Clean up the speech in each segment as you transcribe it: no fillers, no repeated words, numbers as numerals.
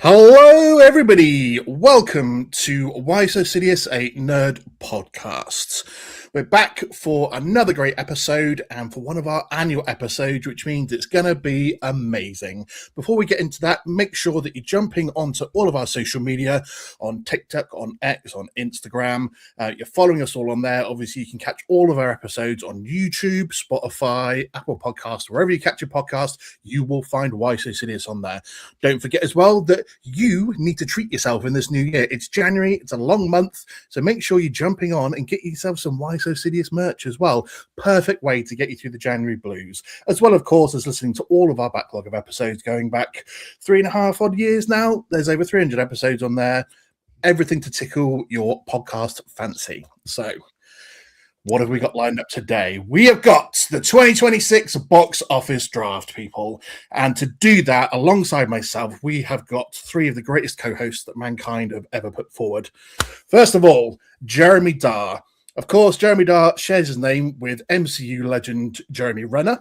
Hello, everybody. Welcome to Why So Sidious, a nerd podcast. We're back for another great episode and for one of our annual episodes, which means it's going to be amazing. Before we get into that, make sure that you're jumping onto all of our social media on TikTok, on X, on Instagram. You're following us all on there. Obviously, you can catch all of our episodes on YouTube, Spotify, Apple Podcasts, wherever you catch your podcast, you will find Why So Sidious on there. Don't forget as well that you need to treat yourself in this new year. It's January, it's a long month, so make sure you're jumping on and get yourself some Why So Sidious merch as well. Perfect way to get you through the January blues, as well, of course, as listening to all of our backlog of episodes going back 3.5 odd years now. There's over 300 episodes on there. Everything to tickle your podcast fancy. So, what have we got lined up today? We have got the 2026 box office draft, people. And to do that, alongside myself, we have got three of the greatest co-hosts that mankind have ever put forward. First of all, Jeremy Dahr. Of course, Jeremy Dahr shares his name with MCU legend Jeremy Renner.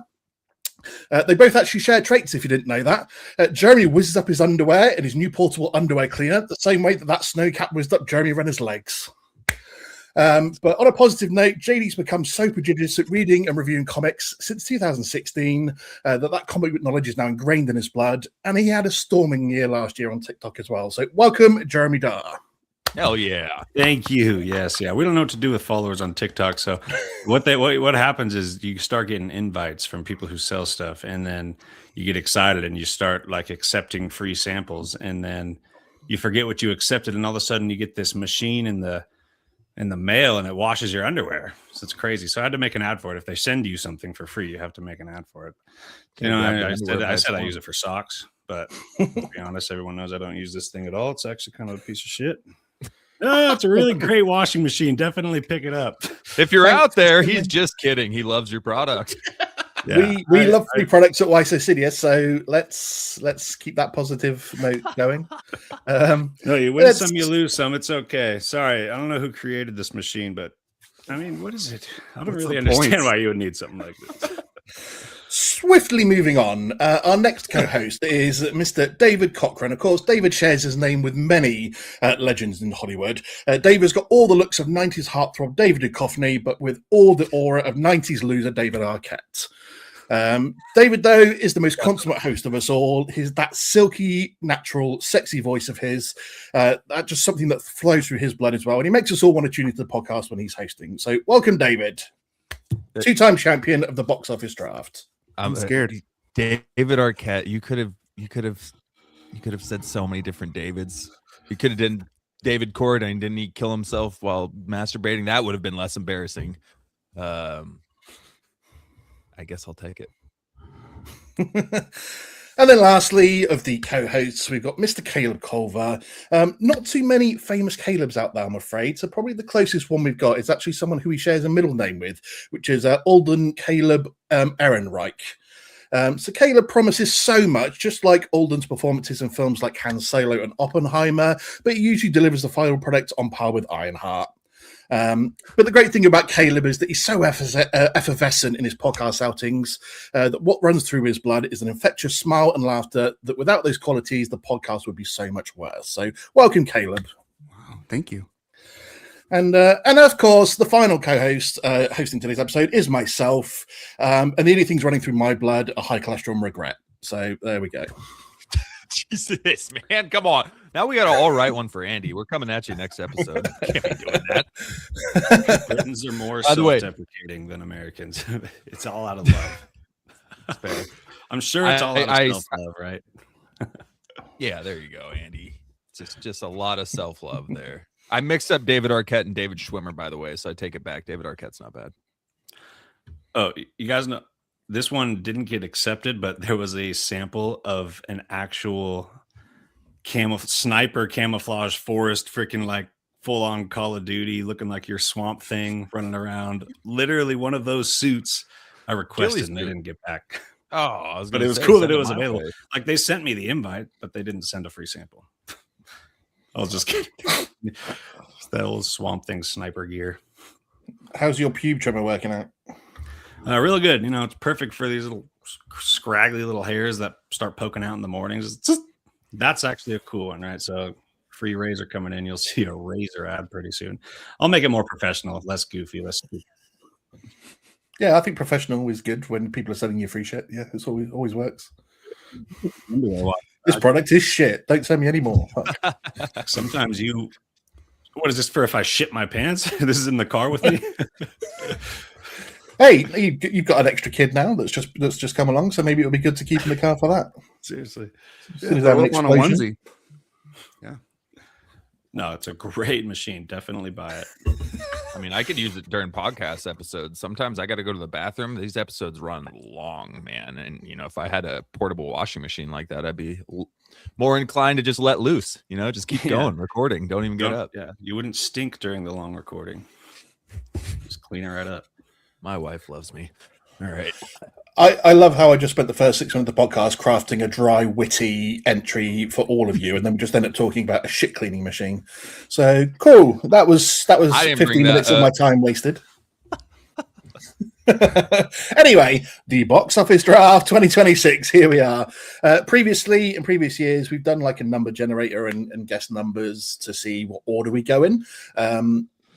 They both actually share traits, if you didn't know that. Jeremy whizzes up his underwear in his new portable underwear cleaner, the same way that snowcat whizzed up Jeremy Renner's legs. But on a positive note, JD's become so prodigious at reading and reviewing comics since 2016 that comic book knowledge is now ingrained in his blood, and he had a storming year last year on TikTok as well. So welcome, Jeremy Dahr. Hell yeah. Thank you. Yes. Yeah. We don't know what to do with followers on TikTok. So what happens is you start getting invites from people who sell stuff, and then you get excited and you start like accepting free samples, and then you forget what you accepted, and all of a sudden you get this machine in the mail and it washes your underwear. So it's crazy. So I had to make an ad for it. If they send you something for free, you have to make an ad for it. I said I use it for socks, but to be honest, everyone knows I don't use this thing at all. It's actually kind of a piece of shit. No, it's a really great washing machine. Definitely pick it up. If you're out there, he's just kidding. He loves your product. Yeah, we love free products at Why So Sidious, so let's keep that positive note going. No, you win some, you lose some. It's okay. Sorry, I don't know who created this machine, but I mean, what is it? I don't really understand why you would need something like this. Swiftly moving on, our next co-host is Mr. David Cochran. Of course, David shares his name with many legends in Hollywood. David's got all the looks of 90s heartthrob David Duchovny, but with all the aura of 90s loser David Arquette. David, though, is the most consummate host of us all. That silky, natural, sexy voice of his, that's just something that flows through his blood as well. And he makes us all want to tune into the podcast when he's hosting. So welcome, David. Two-time champion of the box office draft. I'm scared. David Arquette, you could have said so many different Davids. You could have done David Corradine. Didn't he kill himself while masturbating? That would have been less embarrassing. I guess I'll take it. And then lastly, of the co-hosts, we've got Mr. Caleb Culver. Not too many famous Calebs out there, I'm afraid. So probably the closest one we've got is actually someone who he shares a middle name with, which is Alden Caleb Ehrenreich. So Caleb promises so much, just like Alden's performances in films like Han Solo and Oppenheimer, but he usually delivers the final product on par with Ironheart. But the great thing about Caleb is that he's so effervescent in his podcast outings that what runs through his blood is an infectious smile and laughter that without those qualities, the podcast would be so much worse. So welcome, Caleb. Wow, thank you. And of course, the final co-host hosting today's episode is myself. And the only things running through my blood are high cholesterol and regret. So there we go. Jesus, man, come on. Now we got to all write one for Andy. We're coming at you next episode. Can't be doing that. Britons are more self-deprecating than Americans. It's all out of love. I'm sure it's all out of self-love, right? Yeah, there you go, Andy. Just a lot of self-love there. I mixed up David Arquette and David Schwimmer, by the way, so I take it back. David Arquette's not bad. Oh, you guys know this one didn't get accepted, but there was a sample of an actual sniper camouflage forest, freaking like full-on Call of Duty, looking like your Swamp Thing running around. Literally one of those suits I requested and they didn't get back. Oh, but it was cool that it was available. Like they sent me the invite, but they didn't send a free sample. I was just kidding. That old Swamp Thing sniper gear. How's your pube trimmer working out? Really good. You know, it's perfect for these little scraggly little hairs that start poking out in the mornings. It's That's actually a cool one, right? So free razor coming in. You'll see a razor ad pretty soon. I'll make it more professional, less goofy, less stupid. Yeah, I think professional is good when people are selling you free shit. Yeah, it's always works. This product is shit. Don't send me any more. Sometimes what is this for if I shit my pants? This is in the car with me. Hey, you've got an extra kid now that's just come along, so maybe it'll be good to keep in the car for that. Seriously. As soon as I have an on a explosion. onesie. Yeah. No, it's a great machine. Definitely buy it. I mean, I could use it during podcast episodes. Sometimes I got to go to the bathroom. These episodes run long, man. And, if I had a portable washing machine like that, I'd be more inclined to just let loose, just keep going, recording. Don't even get up. Yeah. You wouldn't stink during the long recording. Just clean it right up. My wife loves me. All right. I love how I just spent the first 6 minutes of the podcast crafting a dry, witty entry for all of you, and then we just end up talking about a shit cleaning machine. So cool. That was I didn't 15 bring that minutes of up. my time wasted. Anyway, the box office draft 2026. Here we are. Previously, in previous years, we've done like a number generator and guess numbers to see what order we go in.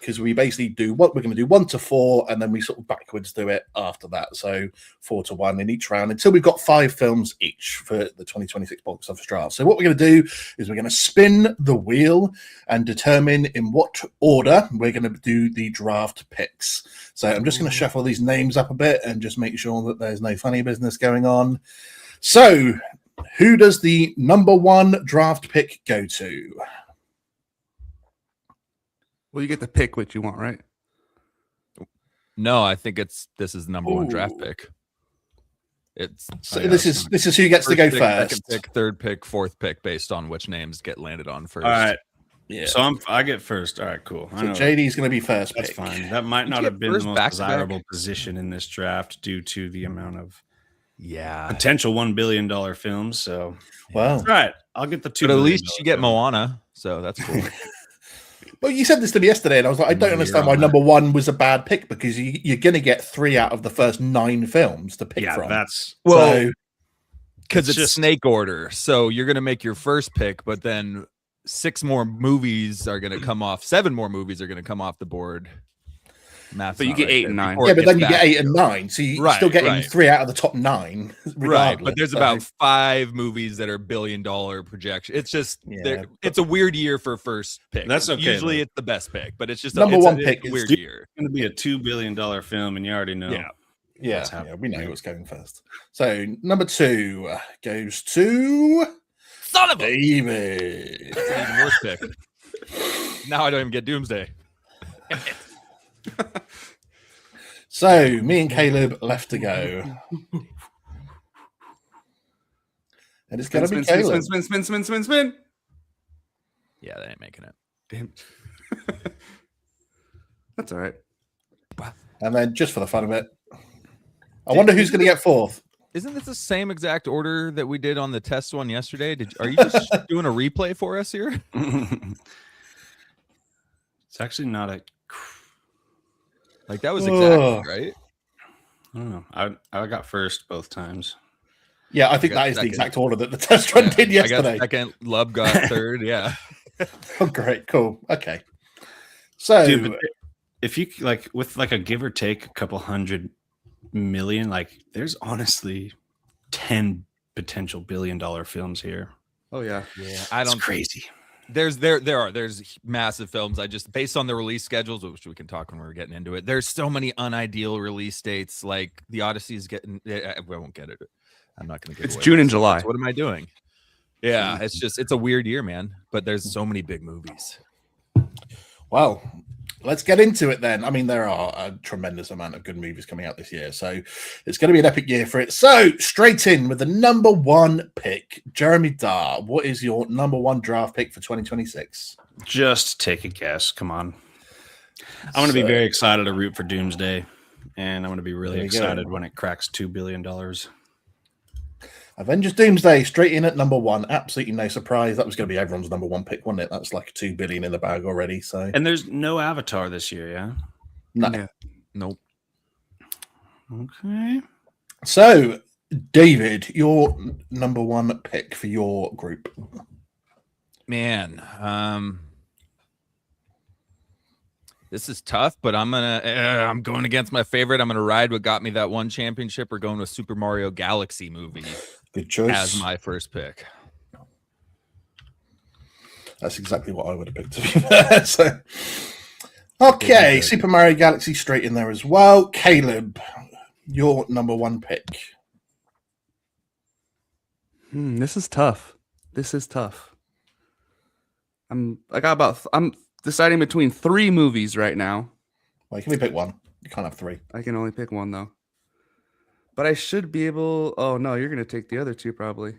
Because we basically do what we're going to do 1 to 4, and then we sort of backwards do it after that. So 4 to 1 in each round until we've got 5 films each for the 2026 box office draft. So what we're going to do is we're going to spin the wheel and determine in what order we're going to do the draft picks. So I'm just going to shuffle these names up a bit and just make sure that there's no funny business going on. So who does the number 1 draft pick go to? Well, you get to pick what you want, right? No, I think this is the number 1 draft Ooh. pick. It's So this is who gets to go pick, first. second pick, third pick, fourth pick, based on which names get landed on first. All right. Yeah. So I get first. All right, cool. I So know JD's going to be first. that's pick. fine. That might You not get have been the first most back-to-back? desirable position in this draft due to the amount of Yeah. potential $1 billion films. So, Wow. all right, I'll get the $2 But at billion least you get film. Moana, so that's cool. Well, you said this to me yesterday, and I was like, I don't You're understand on why that. number 1 was a bad pick, because you're going to get 3 out of the first 9 films to pick Yeah, from. that's Well, So, because It's it's just- snake order, so you're gonna make your first pick, but then 6 more movies are gonna come off. 7 more movies are gonna come off the board. Math's But you not get right 8 there and 9. before yeah, it but then gets you get back 8 to and you. 9, so you're Right, still getting right. 3 out of the top 9. Right, regardless. but there's So, about 5 movies that are $1 billion projection. It's just Yeah, it's a weird year for first pick. That's okay, Usually though. it's the best pick, but it's just Number it's one a pick is weird Dude, year. going to be a $2 billion film, and you already know. Yeah. yeah, What's happening. we know what's going first. So number 2 goes to Son of a David. It's an even worse pick. Now I don't even get Doomsday. So me and Caleb left to go, and it's going to be Caleb. Spin. Yeah, they ain't making it. Damn. That's all right. And then just for the fun of it, I wonder who's going to get 4th. Isn't this the same exact order that we did on the test one yesterday? Are you just doing a replay for us here? It's actually not a. Like that was exactly Ugh. right. I don't know. I got first both times. Yeah, I think I got that is the second. exact order that the test run did I got yesterday. second. Lub got third. Yeah. Oh, great, cool, okay. So Dude, but if you like with like a give or take a couple $100 million, like there's honestly 10 potential $1 billion films here. Oh yeah. Yeah. I It's don't. crazy. There's massive films. I just based on the release schedules, which we can talk when we're getting into it. There's so many unideal release dates. Like the Odyssey is getting. I won't get it. I'm not going to get. It's June and July. What am I doing? Yeah, it's a weird year, man. But there's so many big movies. well, let's get into it then. I mean, there are a tremendous amount of good movies coming out this year, so it's going to be an epic year for it. So straight in with the number 1 pick, Jeremy Dahl. What is your number 1 draft pick for 2026? Just take a guess. Come on. I'm going to be So- very excited to root for Doomsday, and I'm going to be really There you go. excited when it cracks $2 billion. Avengers Doomsday straight in at number 1. Absolutely no surprise. That was going to be everyone's number 1 pick, wasn't it? That's like $2 billion in the bag already. So And there's no Avatar this year, yeah? no. Yeah. Nope. Okay. So David, your number one pick for your group. Man, this is tough, but I'm going against my favorite. I'm gonna ride what got me that one championship. We're going with Super Mario Galaxy movie Good choice. as my first pick. That's exactly what I would have picked, to be fair. So, okay, Super Mario Galaxy straight in there as well. Caleb, your number one pick. This is tough. I'm deciding between 3 movies right now. Well, you can only pick one. You can't have 3. I can only pick one though. But I should be able. Oh no, you're gonna take the other 2 probably.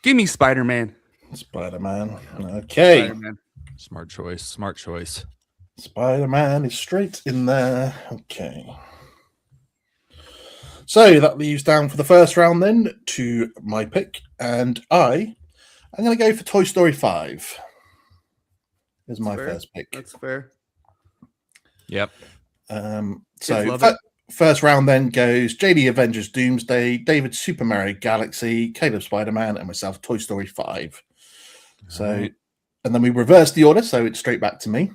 Give me Spider-Man. Spider-Man. Okay. Spider-Man. Smart choice. Spider-Man is straight in there. Okay. So that leaves down for the first round then to my pick. And I'm going to go for Toy Story 5. Is my Fair. first pick. That's fair. Yep. So love it. first round then goes JD Avengers Doomsday, David Super Mario Galaxy, Caleb Spider-Man, and myself Toy Story 5. So, Right. and then we reverse the order, so it's straight back to me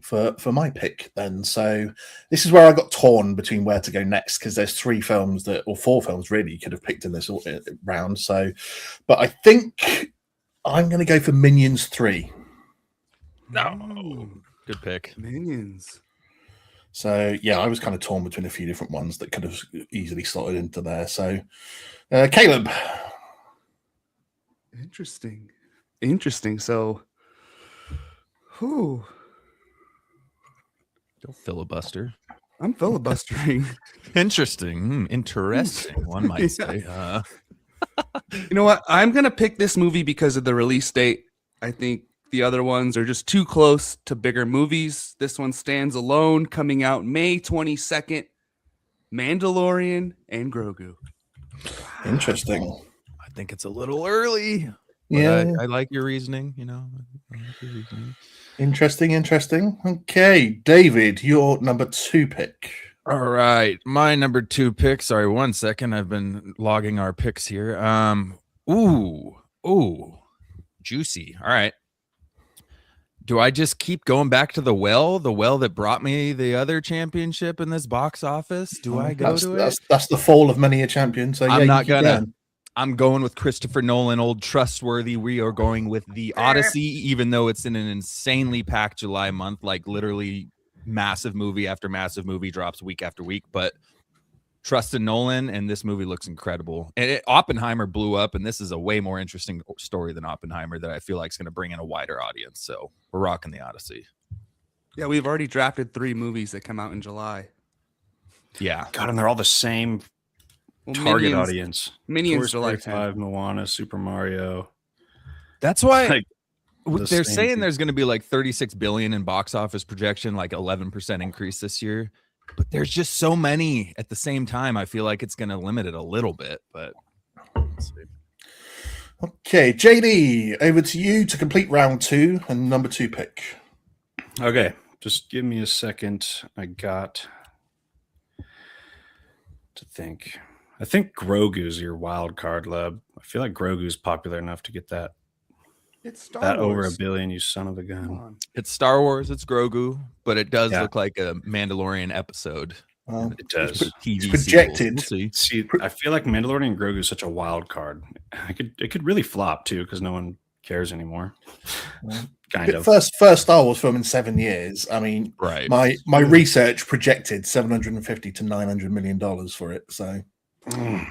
for my pick then. So this is where I got torn between where to go next, because there's 4 films really you could have picked in this round. So, but I think I'm going to go for Minions 3. No. Good pick. Minions. So yeah, I was kind of torn between a few different ones that could have easily slotted into there. So, Caleb. Interesting. So, Don't filibuster. I'm filibustering. Interesting. Interesting. One might say. You know what? I'm gonna pick this movie because of the release date. I think the other ones are just too close to bigger movies. This one stands alone, coming out May 22nd. Mandalorian and Grogu. Interesting. I think it's a little early. But Yeah. I like your reasoning. I like your reasoning. Interesting. Okay, David, your number 2 pick. All right, my number 2 pick. Sorry, 1 second. I've been logging our picks here. Ooh, juicy. All right. Do I just keep going back to the well that brought me the other championship in this box office? Do I go to it? That's the fall of many a champion. So I'm yeah, not you gonna. can. I'm going with Christopher Nolan, old trustworthy. We are going with The Odyssey, even though it's in an insanely packed July month, like literally massive movie after massive movie drops week after week. But trust in Nolan, and this movie looks incredible. And Oppenheimer blew up, and this is a way more interesting story than Oppenheimer that I feel like is going to bring in a wider audience. So we're rocking The Odyssey. Yeah, we've already drafted 3 movies that come out in July. Yeah. God, and they're all the same Well, target audience. Minions Toy July Story 10th. 5, Moana, Super Mario. That's why Like, the they're same saying thing. there's going to be like 36 billion in box office projection, like 11% increase this year. But there's just so many at the same time. I feel like it's going to limit it a little bit, but let's see. Okay, JD, over to you to complete round 2 and number 2 pick. Okay, just give me a second. I got to think. I think Grogu's your wild card, Lub. I feel like Grogu's popular enough to get that It's Star that over Wars. $1 billion. You son of a Come gun. on. It's Star Wars, it's Grogu, but it does Yeah. look like a Mandalorian episode. It does. TV It's projected. sequel. We'll see. See, I feel like Mandalorian and Grogu is such a wild card. It could really flop too because no one cares anymore. Kind of. First Star Wars film in 7 years. I mean, Right. my research projected $750 to $900 million for it. So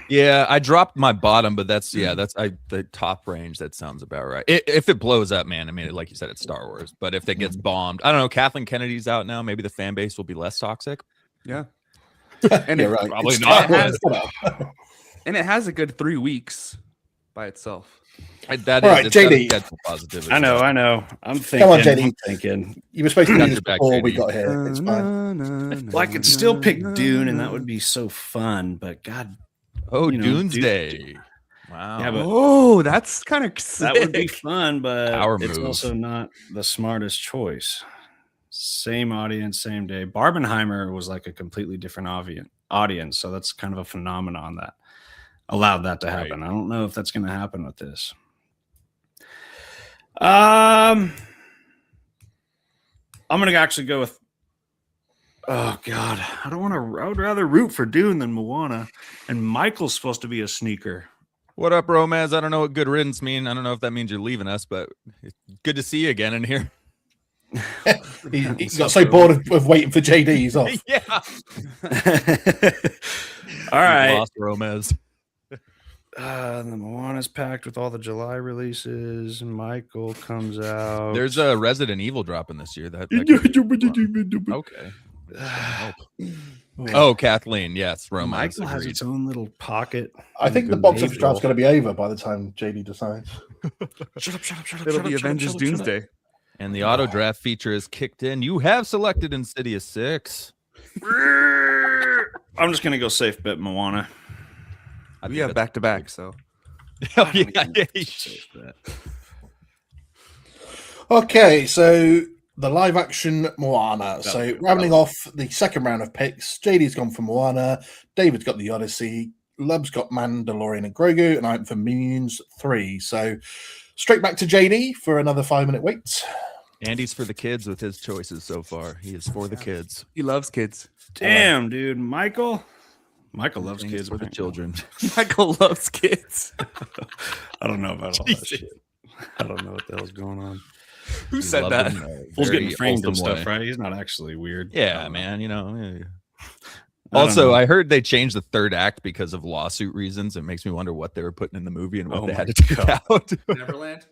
Yeah, I dropped my bottom, but that's the top range. That sounds about right. If it blows up, man, I mean, like you said, it's Star Wars. But if it gets bombed, I don't know. Kathleen Kennedy's out now. Maybe the fan base will be less toxic. Yeah. and it- right. probably It's not, Star Wars. And it has a good 3 weeks by itself. That All right, it's got a JD. schedule positivity. I know. I'm thinking. Come on, JD. I'm thinking. You were supposed to do Got this your back, before we JD. got here. It's fine. Well, I could still pick Dune, and that would be so fun. But God, Oh, you know, Doomsday. Wow. Yeah, but Oh, that's kind of that would be fun, but Power it's move. also not the smartest choice. Same audience, same day. Barbenheimer was like a completely different audience, so that's kind of a phenomenon that allowed that to happen. I don't know if that's going to happen with this. I'm going to actually go with. Oh God, I don't want to. I would rather root for Dune than Moana, and Michael's supposed to be a sneaker. What up, Romaz? I don't know what good riddance mean. I don't know if that means you're leaving us, but it's good to see you again in here. He got so bored of waiting for JD, he's off. Yeah. All right. Lost Romaz. The Moana's packed with all the July releases. Michael comes out. There's a Resident Evil dropping this year. Okay. Oh, Kathleen. Yes, Romaz. Michael has agreed. its own little pocket. I think the box office draft's going to be over by the time JD decides. Shut up, shut up, shut up. It'll shut be up, shut up, Avengers shut up, shut up. Doomsday. And the auto draft feature is kicked in. You have selected Insidious 6. I'm just going to go safe bet Moana. We have back to back, so Oh, yeah, yeah. Safe bet. Okay, so the live action Moana. So rounding off the second round of picks, JD's gone for Moana, David's got the Odyssey, Lub's got Mandalorian and Grogu, and I'm for Minions 3. So straight back to JD for another 5-minute wait. Andy's for the kids with his choices so far. He is for the kids. he loves kids. Damn, dude. Michael loves Things kids for the apparently. children. Michael loves kids. I don't know about all that shit. I don't know what the hell's going on. Who We said love that? them in a Fool's very getting framed and wholesome stuff, way. right? He's not actually weird. I Yeah, don't know. man. You know. Yeah. I don't Also, know. I heard they changed the third act because of lawsuit reasons. It makes me wonder what they were putting in the movie and what Oh they my had to take out. Neverland.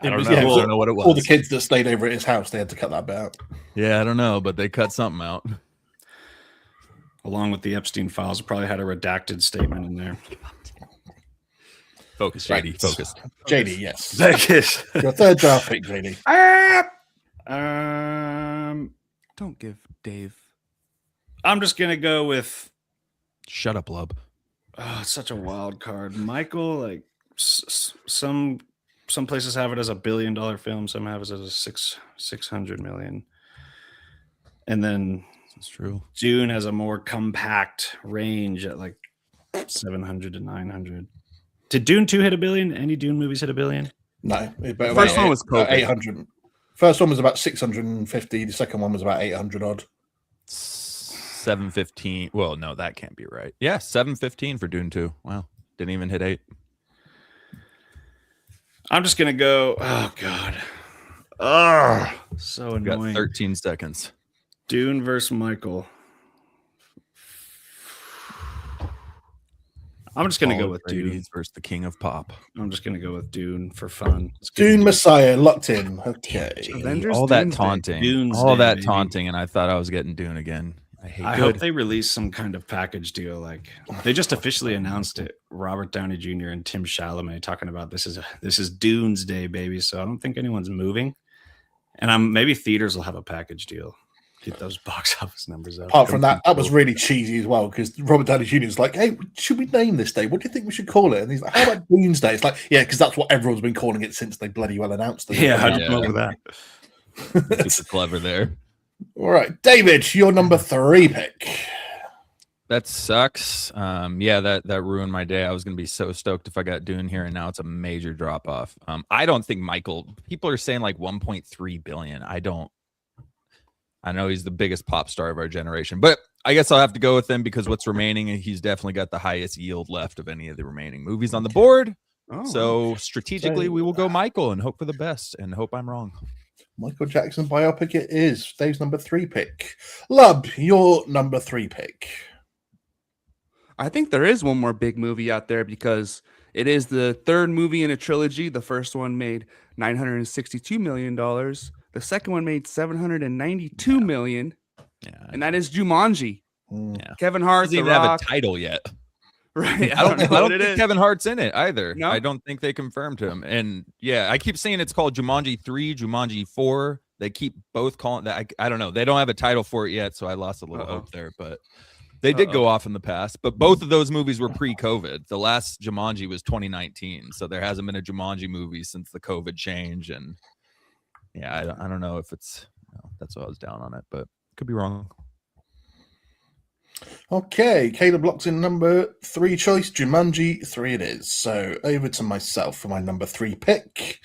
I don't was- know. yeah, I well, don't know what it was. All the kids that stayed over at his house, they had to cut that bit out. Yeah, I don't know, but they cut something out. Along with the Epstein files, probably had a redacted statement in there. Focus, Right. JD. Focus. JD, yes. Vegas. Your third draft pick, JD. Don't give Dave. I'm just gonna go with. Shut up, Lub. Oh, it's such a wild card, Michael. Like some places have it as $1 billion film, some have it as a 600 million, and then It's true. Dune has a more compact range at like 700 to 900. Did Dune 2 hit $1 billion? Any Dune movies hit $1 billion? No. The first one was COVID. 800. First one was about 650. The second one was about 800 odd. 715. Well, no, that can't be right. Yeah, 715 for Dune 2. Wow. Didn't even hit 8. I'm just gonna go. Oh God. Oh, so We've got annoying. 13 seconds. Dune versus Michael. I'm just gonna go with Dune. Atreides versus the King of Pop. I'm just gonna go with Dune for fun. Let's get Dune Dune. Messiah locked in. Okay. Avengers All that Doomsday. taunting. Doomsday, all that baby. taunting, and I thought I was getting Dune again. I hate I it. hope they release some kind of package deal. Like they just officially announced it. Robert Downey Jr. and Tim Chalamet talking about this is Dune's Day, baby. So I don't think anyone's moving, and maybe theaters will have a package deal. Get those box office numbers up. Apart from that, that was really cheesy as well because Robert Downey Jr. is like, "Hey, should we name this day? What do you think we should call it?" And he's like, "How about Doomsday?" It's like, "Yeah, because that's what everyone's been calling it since they bloody well announced it." Yeah, how'd you Yeah. come up with that? Super clever there. All right, David, your number 3 pick. That sucks. Yeah, that ruined my day. I was gonna be so stoked if I got Dune here, and now it's a major drop off. I don't think Michael. People are saying like 1.3 billion. I don't. I know he's the biggest pop star of our generation, but I guess I'll have to go with him because what's remaining, and he's definitely got the highest yield left of any of the remaining movies on the board. Oh, So strategically, we will go Michael and hope for the best and hope I'm wrong. Michael Jackson biopic it is. Dave's number 3 pick. Lub, your number 3 pick. I think there is one more big movie out there because it is the third movie in a trilogy. The first one made $962 million. The second one made $792 million, Yeah, and that is Jumanji. Mm. Kevin Hart, doesn't The even have a Rock. title yet. Right? I don't know what it think is. Kevin Hart's in it either. No? I don't think they confirmed him. And yeah, I keep saying it's called Jumanji 3, Jumanji 4. They keep both calling that. I don't know. They don't have a title for it yet, so I lost a little Uh-oh. hope there. But They did go off in the past, but both of those movies were pre-COVID. The last Jumanji was 2019, so there hasn't been a Jumanji movie since the COVID change. And yeah, I don't know if it's that's why I was down on it, but could be wrong. Okay, Caleb locks in number 3 choice. Jumanji 3 it is. So over to myself for my number 3 pick.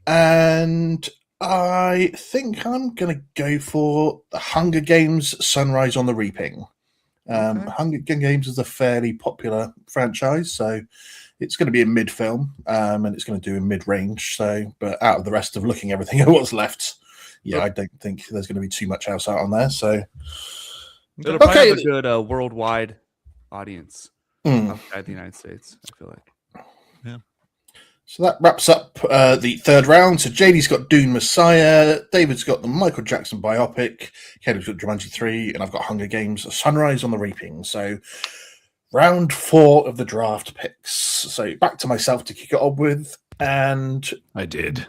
And I think I'm going to go for The Hunger Games Sunrise on the Reaping. Hunger Games is a fairly popular franchise, so it's going to be a mid-film, and it's going to do a mid-range. So, but out of the rest of looking everything at what's left, I don't think there's going to be too much else out on there. So, it'll probably have a good worldwide audience outside the United States, I feel like. Yeah. So that wraps up the third round. So JD's got Dune Messiah, David's got the Michael Jackson biopic, Caleb's got Jumanji 3, and I've got Hunger Games Sunrise on the Reaping. So round 4 of the draft picks. So back to myself to kick it off with, and I did.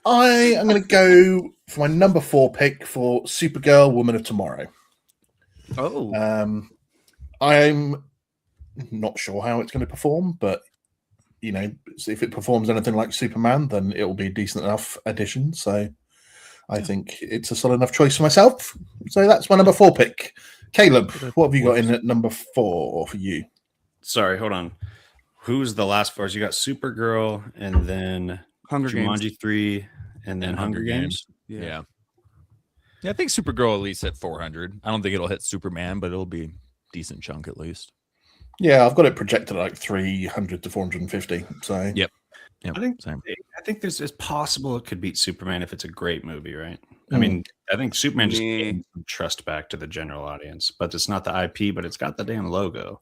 I am going to go for my number 4 pick for Supergirl, Woman of Tomorrow. Oh. I'm not sure how it's going to perform, but if it performs anything like Superman, then it will be a decent enough addition. So I think it's a solid enough choice for myself. So that's my number 4 pick. Caleb, what have you got in at number 4 for you? Sorry, hold on. Who's the last 4? You got Supergirl, and then Jumanji Games. 3, and then Hunger Games. Yeah, I think Supergirl at least hit 400. I don't think it'll hit Superman, but it'll be a decent chunk at least. Yeah, I've got it projected at like 300 to 450. So Yep. I think it's possible it could beat Superman if it's a great movie, right? I mean, I think Superman just gained some trust back to the general audience, but it's not the IP, but it's got the damn logo.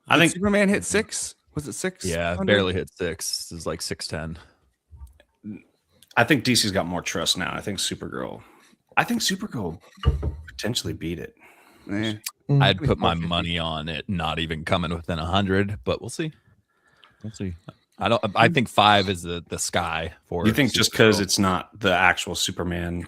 I think Superman hit 6. Was it 6? Yeah, barely hit 6. It was like 610. I think DC's got more trust now. I think Supergirl potentially beat it. I'd put my money on it not even coming within 100, but we'll see. I think 5 is the sky for. You think just because it's not the actual Superman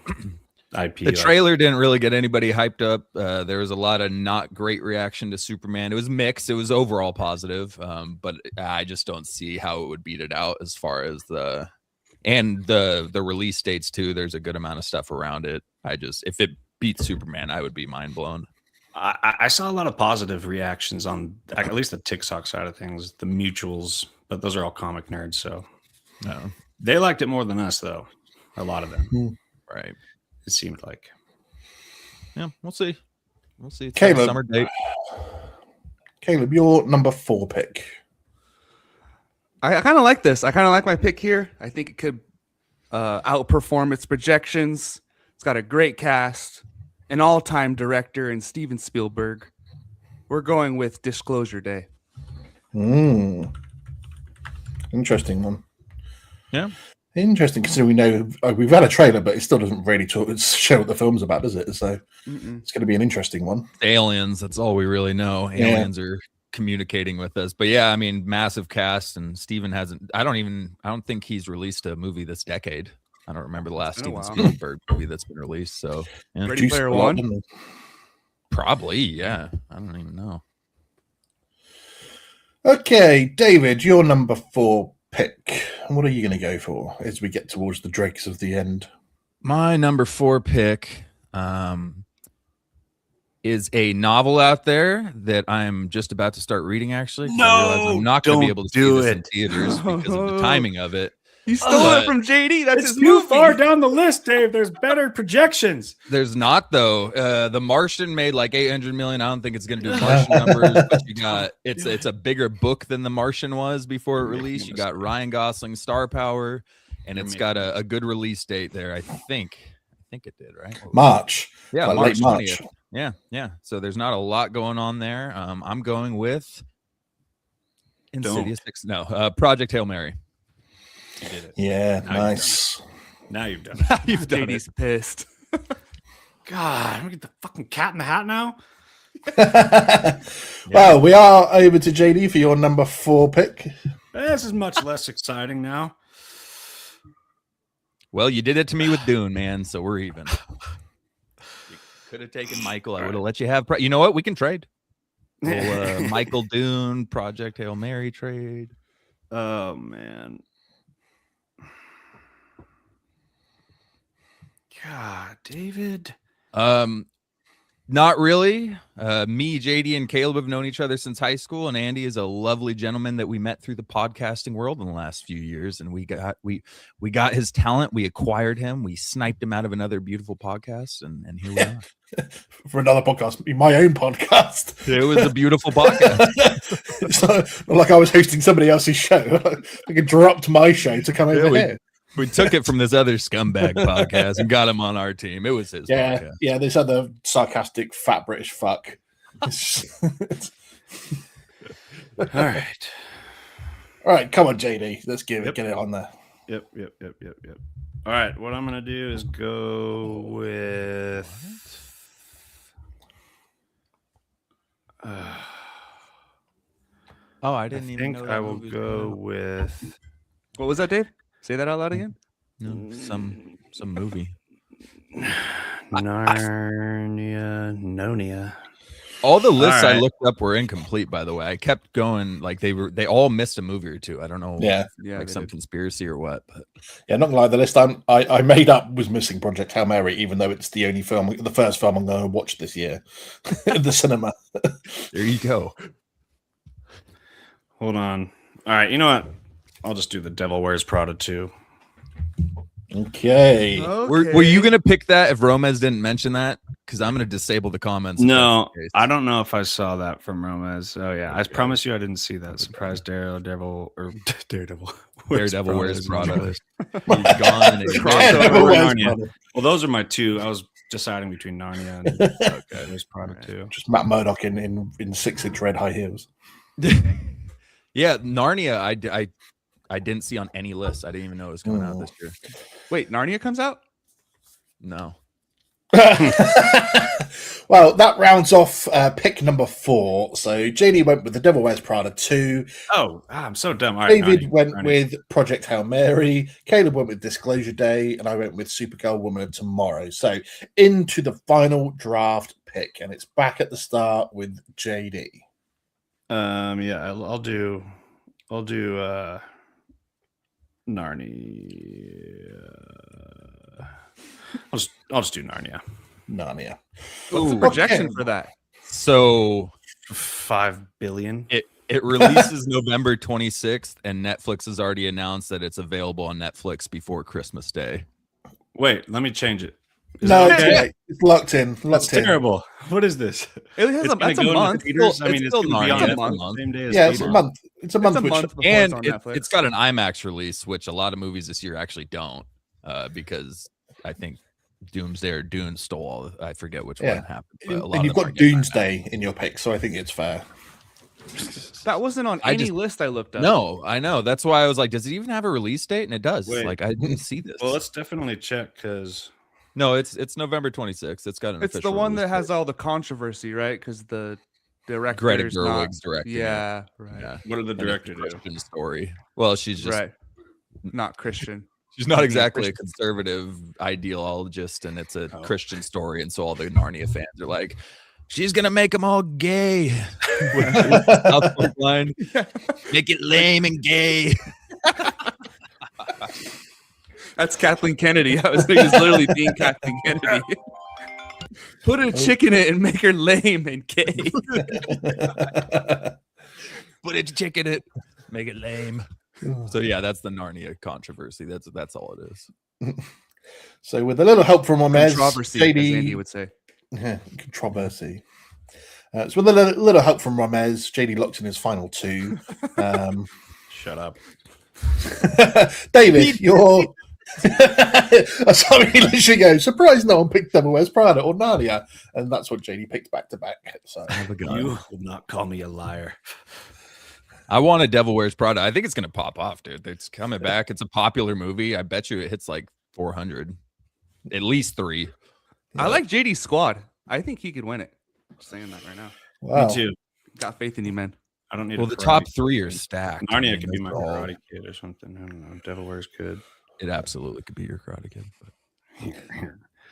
IP? The trailer didn't really get anybody hyped up. There was a lot of not great reaction to Superman. It was mixed. It was overall positive, but I just don't see how it would beat it out as far as the release dates too. There's a good amount of stuff around it. If it beats Superman, I would be mind blown. I saw a lot of positive reactions on at least the TikTok side of things, the mutuals, but those are all comic nerds, so they liked it more than us, though. A lot of them, right? It seemed like. Yeah, we'll see. It's Caleb, summer date. Caleb, your number 4 pick. I kind of like this. I kind of like my pick here. I think it could outperform its projections. It's got a great cast, an all-time director in Steven Spielberg. We're going with Disclosure Day. Interesting one. Yeah. Interesting, considering we know we've had a trailer, but it still doesn't really show what the film's about, does it? So it's going to be an interesting one. Aliens, that's all we really know. Aliens are communicating with us. But yeah, I mean, massive cast, and Steven hasn't. I don't think he's released a movie this decade. I don't remember the last Steven Spielberg movie that's been released. So Ready Player One? Probably, yeah. I don't even know. Okay, David, your number 4 pick. What are you going to go for as we get towards the dregs of the end? My number 4 pick is a novel out there that I'm just about to start reading, actually. No, I realize I'm not going to be able to see this in it. theaters because of the timing of it. You stole it from JD. That's It's his too movie. far down the list, Dave. There's better projections. There's not, though. The Martian made like 800 million. I don't think it's going to do Martian numbers, but you got it's a bigger book than The Martian was before it released. You got Ryan Gosling star power, and it's got a good release date there. I think it did, right? March. Yeah, Like March late March. 20th. Yeah. So there's not a lot going on there. I'm going with Insidious 6. No, Project Hail Mary. You did it. Yeah, Now nice. Now you've done it. You've done it. JD's pissed. God, I'm gonna get the fucking cat in the hat now. Well, we are over to JD for your number 4 pick. This is much less exciting now. Well, you did it to me with Dune, man. So we're even. You could have taken Michael. I would have let you have. You know what? We can trade. Michael Dune Project Hail Mary trade. Oh man. God, David. Not really. Me, JD, and Caleb have known each other since high school, and Andy is a lovely gentleman that we met through the podcasting world in the last few years. And we got his talent. We acquired him. We sniped him out of another beautiful podcast, and here we are. For another podcast, my own podcast. It was a beautiful podcast. It's not like I was hosting somebody else's show. I dropped my show to come over here. We took it from this other scumbag podcast and got him on our team. It was his podcast. Yeah, this other sarcastic fat British fuck. All right. All right, come on, JD. Let's get it on there. Yep. All right, what I'm gonna do is go with. I I didn't even think know. I will go with. What was that, Dave? Say that out loud again. No, some movie. Narnia. All the lists All I right. looked up were incomplete, by the way. I kept going like they all missed a movie or two. I don't know. Yeah. Yeah, like they some did. conspiracy or what. But Yeah, not gonna lie, the list I made up was missing Project Hail Mary, even though it's the first film I'm going to watch this year in the cinema. there you go. Hold on. All right, you know what? I'll just do The Devil Wears Prada 2. Okay. Were you gonna pick that if Romez didn't mention that? Because I'm gonna disable the comments. if No, that's the case. I don't know if I saw that from Romez. Oh yeah, I promise you I didn't see that. Surprise Daredevil. Daredevil wears Prada. He's He's gone. And it's Daredevil wears Narnia. Prada. Well, those are my two. I was deciding between Narnia and Wears Prada 2. Just Matt Murdock in 6-inch red high heels. Yeah, Narnia. I didn't see on any list. I didn't even know it was coming out this year. Wait, Narnia comes out? No. Well, that rounds off pick number 4. So JD went with The Devil Wears Prada 2. Oh, I'm so dumb. All right, David Narnia, went Narnia. with Project Hail Mary. Caleb went with Disclosure Day, and I went with Supergirl Woman of Tomorrow. So into the final draft pick, and it's back at the start with JD. Yeah, I'll do Narnia. I'll just do Narnia. Narnia. What's the Ooh, projection okay. for that? So 5 billion. it releases November 26th, and Netflix has already announced that it's available on Netflix before Christmas Day. Wait, let me change it. Is No, that it's, okay? too late. It's locked in. That's Locked in. terrible. What is this? It has It's gonna that's a go into month. theaters? I It's mean, it's still going to be Narnia. on It's a Netflix month. the same day as Yeah, it's a Cable. month. It's a month. It's a which- month before And it's on Netflix. it's got an IMAX release, which a lot of movies this year actually don't, because I think Doomsday or Dune stole all. I forget which Yeah. one happened. But a lot and you've of them got are getting Doomsday in your pick, so I think it's fair. That wasn't on I any just- list I looked up. No, I know. That's why I was like, does it even have a release date? And it does. Wait. Like, I didn't see this. Well, let's definitely check because No, it's November 26th. It's got an It's the official one that release has date. all the controversy, right? Because the director Greta is not. Gerwig's directing. it. Yeah, right. Yeah. what did the And it's director a do? Christian story. Well, she's just Right. Not Christian. she's not Okay, exactly a Christian. conservative ideologist, and it's a Oh. Christian story, and so all the Narnia fans are like, she's gonna make them all gay. With the South Park line, make it lame and gay. That's Kathleen Kennedy. I was thinking it's literally being Kathleen Kennedy. Put a chick in it and make her lame and gay. Put a chick in it, make it lame. So yeah, that's the Narnia controversy. That's all it is. So with a little help from Romez, Controversy, as Andy JD, would say. controversy. So with a little help from Romez, JD locked in his final 2. Shut up. David, you're. Sorry, he literally goes, surprised no one picked Devil Wears Prada or Narnia. And that's what JD picked back to back. So You will not call me a liar. I want a Devil Wears Prada. I think it's gonna pop off, dude. It's coming back. It's a popular movie. I bet you it hits like 400, at least 3. I like JD's squad. I think he could win it. Just saying that right now. wow. Me too. Got faith in you, man. I don't need. Well, a the karate top kid. 3 are stacked. I Narnia mean, could be my those are all- Karate Kid or something. I don't know. Devil Wears good. It absolutely could be your Karate Kid. But.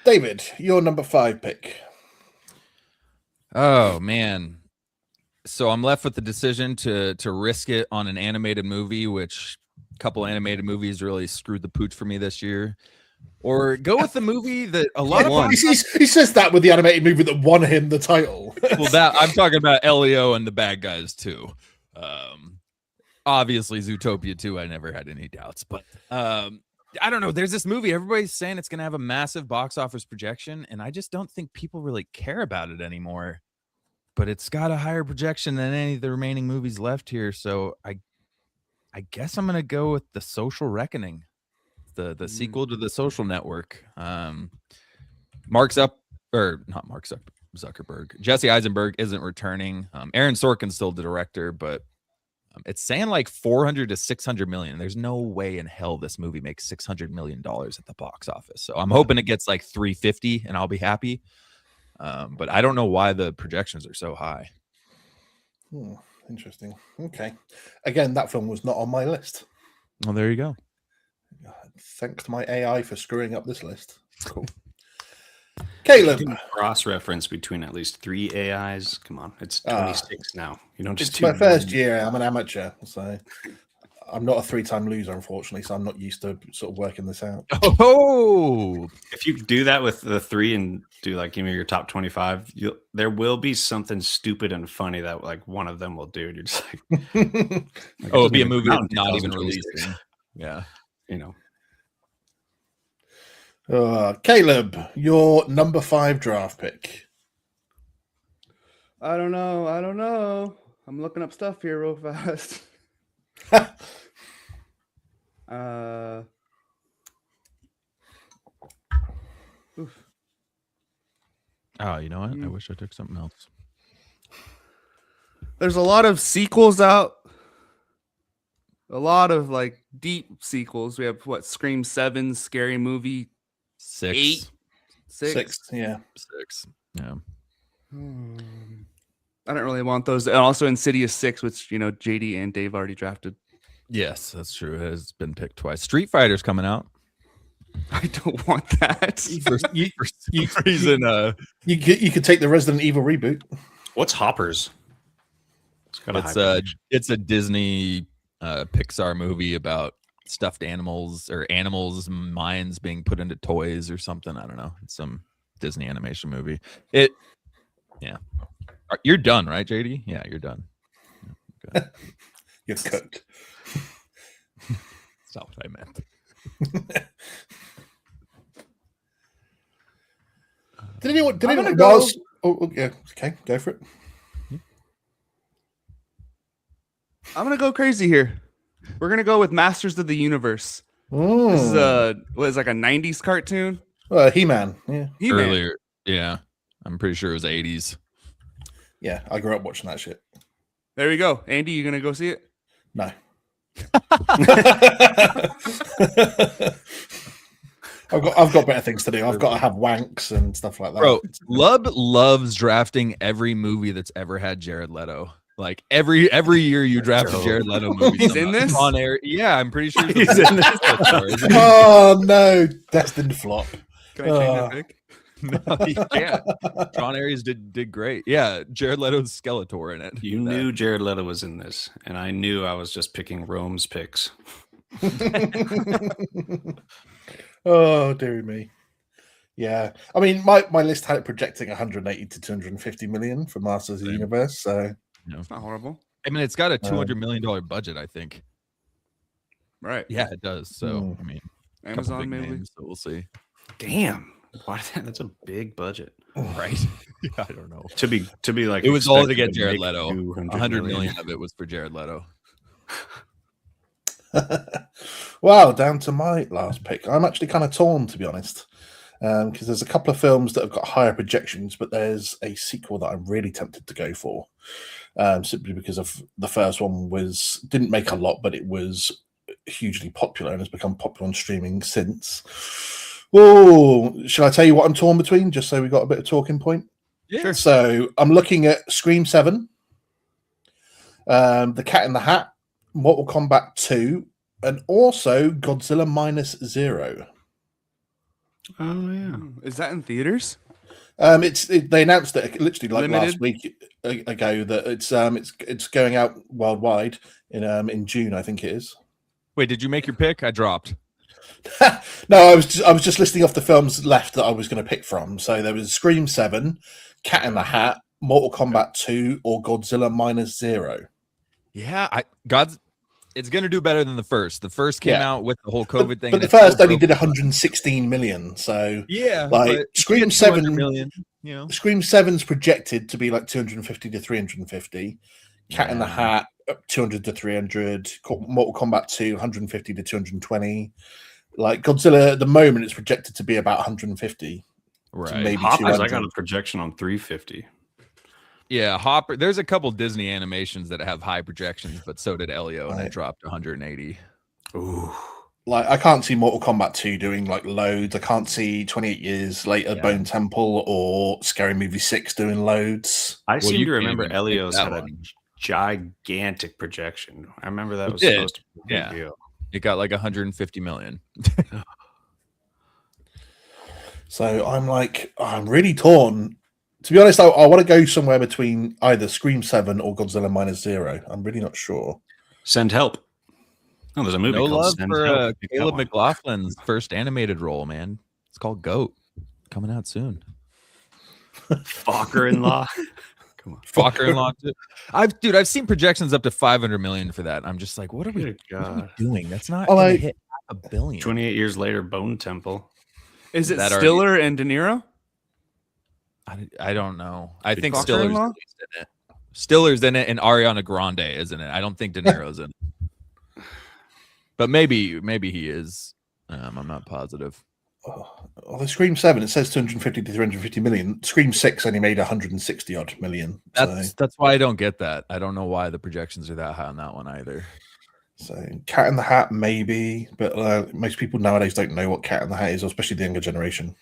David, your number 5 pick. Oh man. So I'm left with the decision to risk it on an animated movie, which a couple animated movies really screwed the pooch for me this year. Or go with the movie that a lot of He says that with the animated movie that won him the title. well, that I'm talking about Elio and the bad guys too. Obviously Zootopia 2, I never had any doubts, but I don't know. There's this movie, everybody's saying it's gonna have a massive box office projection, and I just don't think people really care about it anymore. But it's got a higher projection than any of the remaining movies left here, so I guess I'm gonna go with The Social Reckoning, the sequel to The Social Network. Zuckerberg. Jesse Eisenberg isn't returning. Aaron Sorkin's still the director, but it's saying like 400 to 600 million. There's no way in hell this movie makes $600 million at the box office. So I'm hoping it gets like 350 and I'll be happy. But I don't know why the projections are so high. Interesting. Okay. Again, that film was not on my list. Well, there you go. Thanks to my AI for screwing up this list. Cool. Caleb. Cross-reference between at least 3 AIs. Come on, it's 26 now. You don't just It's my first year. I'm an amateur, so I'm not a 3-time loser, unfortunately. So I'm not used to sort of working this out. Oh, if you do that with the 3 and do like give me your top 25, there will be something stupid and funny that like one of them will do. And you're just like, it'll be a movie that's not even released. Yeah, you know. Caleb, your number 5 draft pick. I don't know. I'm looking up stuff here real fast. Oof. Oh, you know what? I wish I took something else. There's a lot of sequels out. A lot of like deep sequels. We have Scream 7, Scary Movie 6. 8, 6. Yeah. 6. Yeah. I don't really want those. And also Insidious 6, which JD and Dave already drafted. Yes, that's true. It has been picked twice. Street Fighter's coming out. I don't want that. For some reason, you could take the Resident Evil reboot. What's Hoppers? It's a Disney Pixar movie about stuffed animals or animals' minds being put into toys or something. I don't know. It's some Disney animation movie. Yeah. You're done, right, JD? Yeah, you're done. Okay. You're cooked. That's not what I meant. Did anyone go? Oh, yeah. Okay, go for it. I'm gonna go crazy here. We're gonna go with Masters of the Universe. Oh. This is like a 90s cartoon. He-Man. Yeah. He-Man. Earlier, yeah. I'm pretty sure it was 80s. Yeah, I grew up watching that shit. There we go. Andy, you gonna go see it? No. I've got better things to do. I've got to have wanks and stuff like that. Bro, Lub loves drafting every movie that's ever had Jared Leto. Like every year you draft a Jared Leto movie. He's in this? On air. Yeah, I'm pretty sure He's in this. Oh no, destined flop. Can I change that pick? No, you can't. John Arias did great. Yeah, Jared Leto's Skeletor in it. You knew Jared Leto was in this, and I knew I was just picking Rome's picks. Oh, dear me. Yeah. I mean, my list had it projecting 180 to 250 million for Masters of the Universe, so It's not horrible. I mean, it's got a $200 million budget, I think. Right. Yeah, it does. So, I mean, Amazon maybe. names, so we'll see. Damn. Why that's a big budget. Right. Yeah, I don't know. To be like It was all to expected get Jared make Leto. 200 $100 million of it was for Jared Leto. wow, down to my last pick. I'm actually kind of torn, to be honest, because there's a couple of films that have got higher projections, but there's a sequel that I'm really tempted to go for, simply because of the first one didn't make a lot, but it was hugely popular and has become popular on streaming since. Oh, shall I tell you what I'm torn between, just so we got a bit of talking point? Yeah. Sure. So I'm looking at Scream 7, The Cat in the Hat, Mortal Kombat 2, and also Godzilla Minus Zero. Oh yeah. Is that in theaters? They announced it literally like Limited? last week ago that it's going out worldwide in June, I think it is. Wait, did you make your pick? I dropped. No, I was just listing off the films left that I was going to pick from. So there was Scream 7, Cat in the Hat, Mortal Kombat 2, or Godzilla Minus Zero. Yeah, it's gonna do better than the first. The first came out with the whole COVID thing. But and the it still first only broke. did 116 million. So Yeah, like but Scream get 200 7 million, you know. Scream 7's projected to be like 250 to 350. Cat in the Yeah. Hat 200 to 300. Mortal Kombat 2 150 to 220. Like Godzilla at the moment it's projected to be about 150. Right. Maybe Hoppers, 200. I got a projection on 350. Yeah, Hopper. There's a couple Disney animations that have high projections, but so did Elio, and Right. it dropped to 180. Ooh. Like I can't see Mortal Kombat 2 doing like loads. I can't see 28 years later Yeah. Bone Temple or Scary Movie 6 doing loads. I Well, seem you to can't remember even Elio's pick had that a one. gigantic projection. I remember that It was did. supposed to be a big Yeah. deal. It got like 150 million. So I'm really torn. To be honest, I want to go somewhere between either Scream 7 or Godzilla Minus Zero. I'm really not sure. Send Help. Oh, there's a movie No called love Send for Help. Pick that Caleb one. McLaughlin's first animated role, man. It's called Goat. Coming out soon. Fokker-in-law. Come on. Fokker and Law. I've seen projections up to 500 million for that. I'm just like, what are we Good God. doing? That's not Oh, gonna like- hit $500 million. 28 years later, Bone Temple. Is it That already- Stiller and De Niro? I don't know. I think Fokker Stiller's in Law? in it. Stiller's in it, and Ariana Grande is in it. I don't think De Niro's in it, but maybe he is. I'm not positive. Well, the Scream 7, it says 250 to 350 million. Scream 6 only made 160 odd million. That's why I don't get that. I don't know why the projections are that high on that one either. So Cat in the Hat, maybe, but most people nowadays don't know what Cat in the Hat is, especially the younger generation.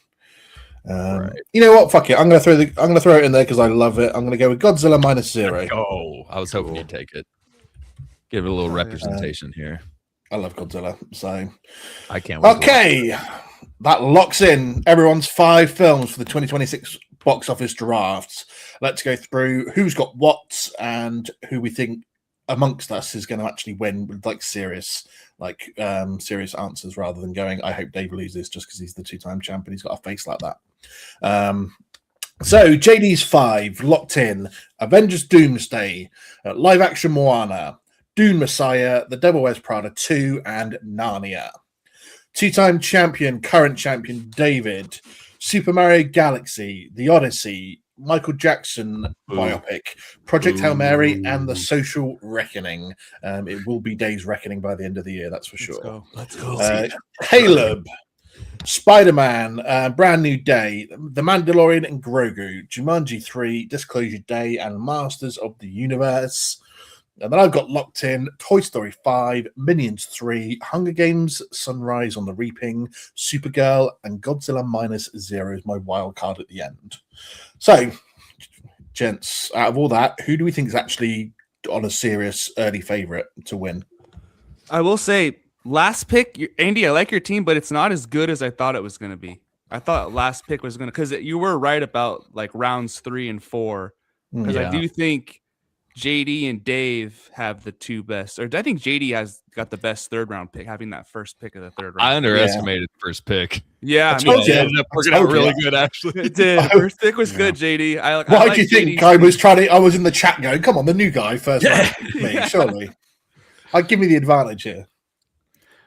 Right. You know what? Fuck it. I'm gonna throw it in there because I love it. I'm gonna go with Godzilla Minus Zero. Oh, I was hoping you'd take it. Give it a little Oh, yeah. representation here. I love Godzilla. So I can't wait. to watch it. okay, that locks in everyone's 5 films for the 2026 box office drafts. Let's go through who's got what and who we think amongst us is going to actually win with like serious answers rather than going, I hope Dave loses just because he's the 2-time champ and he's got a face like that. So JD's 5 locked in: Avengers Doomsday, live action Moana, Dune Messiah, The Devil Wears Prada 2, and Narnia. 2-time champion, current champion David, Super Mario Galaxy, The Odyssey, Michael Jackson biopic, Project Hail Mary, and The Social Reckoning. It will be Dave's reckoning by the end of the year, that's for sure. Let's go. Caleb, Spider-Man, Brand New Day, The Mandalorian and Grogu, Jumanji 3, Disclosure Day, and Masters of the Universe. And then I've got locked in Toy Story 5, Minions 3, Hunger Games, Sunrise on the Reaping, Supergirl, and Godzilla Minus Zero is my wild card at the end. So, gents, out of all that, who do we think is actually on a serious early favorite to win? I will say, last pick, Andy, I like your team, but it's not as good as I thought it was going to be. I thought last pick was going to, because you were right about like rounds 3 and 4. Because Yeah. I do think JD and Dave have the 2 best, or I think JD has got the best 3rd round pick, having that first pick of the 3rd round. I underestimated the first pick. Yeah, I told It you. ended up working I out told you. really good, actually. it did. First pick was good, JD. I Why like do you think JD's I team. was I was in the chat going, come on, the new guy first round, me, Yeah. surely. I'd give me the advantage here.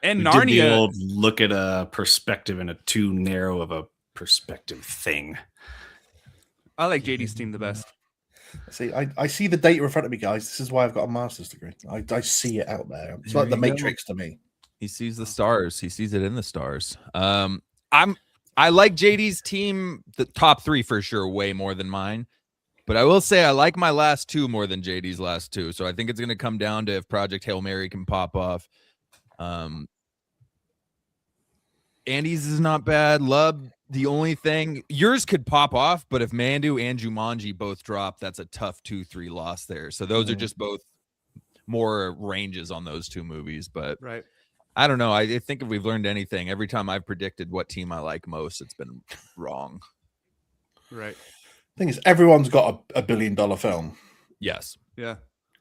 And We did the Narnia? old look at a perspective and a too narrow of a perspective thing. I like JD's team the best. See, I see the data in front of me, guys. This is why I've got a master's degree. I see it out there. It's There like the you go. Matrix to me. He sees the stars. He sees it in the stars. I like JD's team, the top 3 for sure, way more than mine. But I will say I like my last 2 more than JD's last 2. So I think it's going to come down to if Project Hail Mary can pop off. Andy's is not bad. Love, the only thing, yours could pop off, but if Mandu and Jumanji both drop, that's a tough 2-3 loss there. So those are just both more ranges on those 2 movies. But Right. I don't know. I think if we've learned anything, every time I've predicted what team I like most, it's been wrong. Right. Thing is, everyone's got a $1 billion film. Yes. Yeah.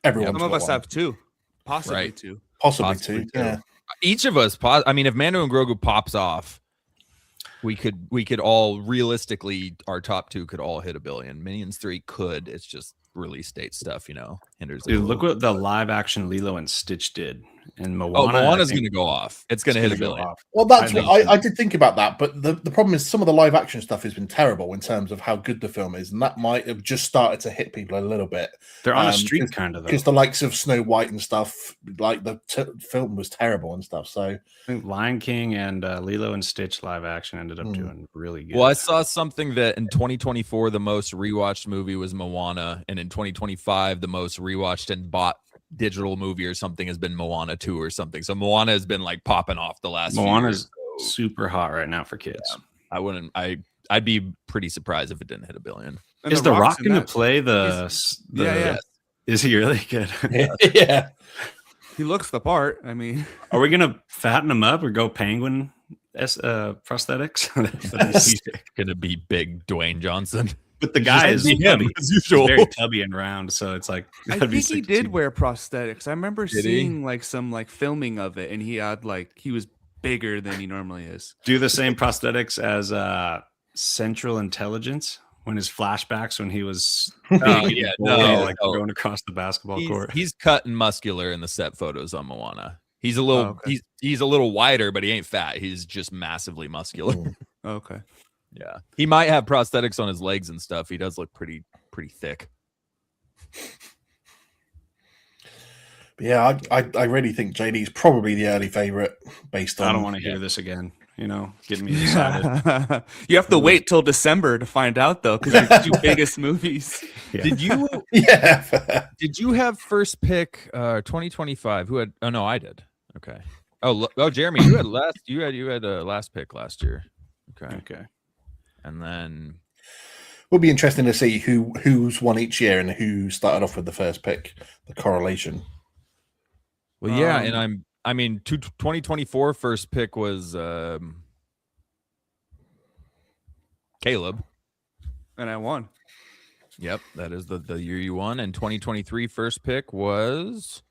Everyone's Some of got us one. have two, possibly Right. two. Possibly possibly two. two. Yeah. Each of us, I mean, if Mando and Grogu pops off, we could all realistically, our top two could all hit $1 billion. Minions 3 could. It's just release date stuff, hinders it. Dude, look what the live action Lilo and Stitch did. And Moana. Oh, Moana's I think going to go off. It's going to hit $1 billion. off. Well, that's I what think- I did think about that, but the problem is some of the live action stuff has been terrible in terms of how good the film is, and that might have just started to hit people a little bit. They're on a Um, streak kind of though. Because the likes of Snow White and stuff, like the film was terrible and stuff. So I think Lion King and Lilo and Stitch live action ended up doing really good. Well, I saw something that in 2024, the most rewatched movie was Moana, and in 2025, the most rewatched and bought digital movie or something has been Moana 2 or something. So Moana has been like popping off the last few Moana's years. So super hot right now for kids. I'd be pretty surprised if it didn't hit $1 billion. And Is The Rock in going to that. play the? Yeah. Is he really good? yeah, He looks the part. I mean, Are we going to fatten him up or go penguin prosthetics? He's gonna be big Dwayne Johnson. But the guy is Just be him, tubby. as He's usual. very tubby and round, so it's like I that'd be think he sick to did see. wear prosthetics. I remember Did he? seeing like some like filming of it, and he had like he was bigger than he normally is. Do the same prosthetics as Central Intelligence when his flashbacks when he was Yeah, no, like no. going across the basketball court. He's cut and muscular in the set photos on Moana. He's a little okay. he's a little wider, but he ain't fat. He's just massively muscular. Okay. Yeah. He might have prosthetics on his legs and stuff. He does look pretty thick. but yeah, I really think JD's probably the early favorite based on. I don't want to hear this again. Getting me excited. You have to wait till December to find out though, because your two biggest movies. Yeah. Did you Yeah, did you have first pick 2025? Who had Oh no, I did. Okay. Oh Jeremy, you had last pick last year. Okay. Okay. And then will be interesting to see who's won each year and who started off with the first pick. The correlation. well yeah, and 2024 first pick was Caleb. And I won. Yep, that is the year you won. And 2023 first pick was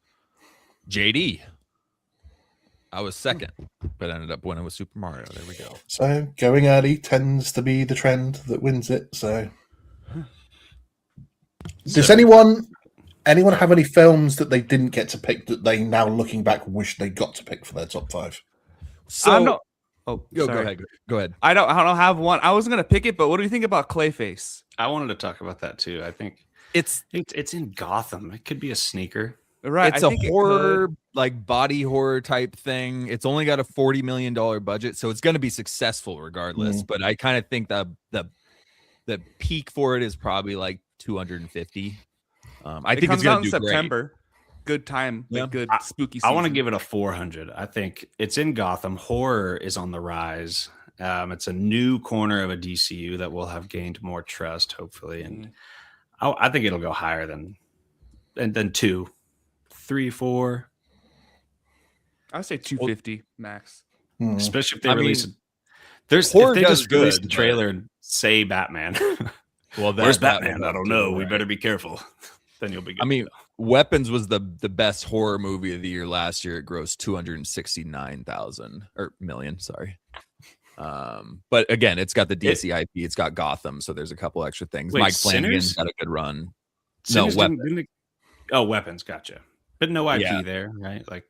JD. I was second, but ended up winning with Super Mario. There we go. So going early tends to be the trend that wins it. So, does anyone have any films that they didn't get to pick that they now looking back wish they got to pick for their top 5? So I'm not- Oh, go sorry. ahead. Go ahead. I don't have one. I was gonna pick it, but what do you think about Clayface? I wanted to talk about that too. I think It's it's in Gotham. It could be a sneaker. Right. it's I a think it horror, could. like body horror type thing. It's only got a $40 million budget, so it's going to be successful regardless. But I kind of think the peak for it is probably like 250. I It think comes it's out going in to do great. September. Good time. Like Yeah. good spooky I want to season. give it a 400. I think it's in Gotham. Horror is on the rise. It's a new corner of a DCU that will have gained more trust, hopefully, and I think it'll go higher than 2, 3, 4. I would say 250 max. Especially if they I release mean, There's horror if they does just release good, the but- trailer and say Batman. Well, Where's that Batman? would I don't do know. it, We right? better be careful. Then you'll be good. I mean, Weapons was the best horror movie of the year last year. It grossed 269,000 or million. Sorry. But again, it's got the DC IP. It's got Gotham, so there's a couple extra things. Wait, Mike Flanagan's Sinners? got a good run. Sinners Weapons. Weapons. Gotcha. But no IP Yeah. there, right? Like,